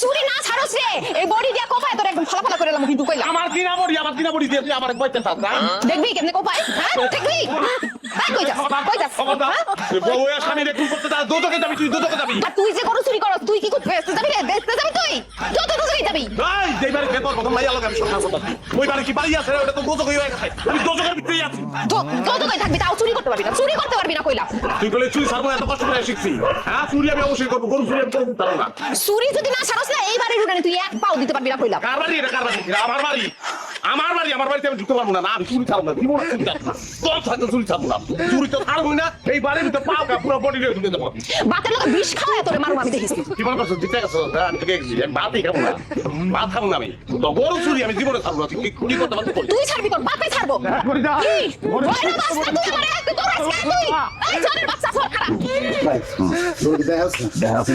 চুরি না ছাড়স রে এই বডি দিয়া কোপায় তোর একদম ফালা ফালা করে এলাম কিন্তু কইলাম আমার কি না বড়ি দিয়ে তুই আমার কইতে থাক না দেখবি কেমনে কোপায় হ্যাঁ দেখবি কই যাস বউ এর স্বামী রে খুন করতে যা দুদকে যাবি তুই দুদকে যাবি আর তুই যে গরু চুরি করস তুই কি করতে যাবি রে দেখতে যাবি তুই যত দূরে যাবি এই যেবারে বেতর প্রথম মাইয়া লাগে আমি সব কথা ওই বারে কি বাড়ি আছে রে ওটা তো দুদকে হয়ে গেছে আমি দুদকের ভিতরেই আছি যত কই থাকবি তাও চুরি করতে পারবি না কইলাম তুই বলে চুরি ছাড়বো এত কষ্ট করে শিখছি হ্যাঁ চুরি আমি অবশ্যই করবো গরু চুরি আমি করতে পারবো না চুরি যদি না ছাড়স না এই বাড়ির উঠানে তুই এক পাও দিতে পারবি না কইলাম কার বাড়ি এটা কার বাড়ি আমার বাড়িতে আমি ঢুকতে পারবো না আমি চুরি ছাড়বো না জীবন চুরি ছাড়বো না তোর থাকতে চুরি ছাড়বো না চুরি তো ছাড়বো না এই বাড়ির ভিতরে পাও কা পুরো বডি ঢুকে দেবো বাতের লোক বিষ খাওয়া তোরে মারুম আমি দেখিস কি মনে করছো দিতে গেছো আমি তোকে ভাতই খাবো না ভাত খাবো না আমি তো গরু চুরি আমি জীবনে ছাড়বো না তুই কি করতে পারবো তুই ছাড়বি তোর বাপে ছাড়বো কি বড় বাচ্চা তুই আমার তুই তোর আজকে তুই এই জনের বাচ্চা সর খারাপ দেখা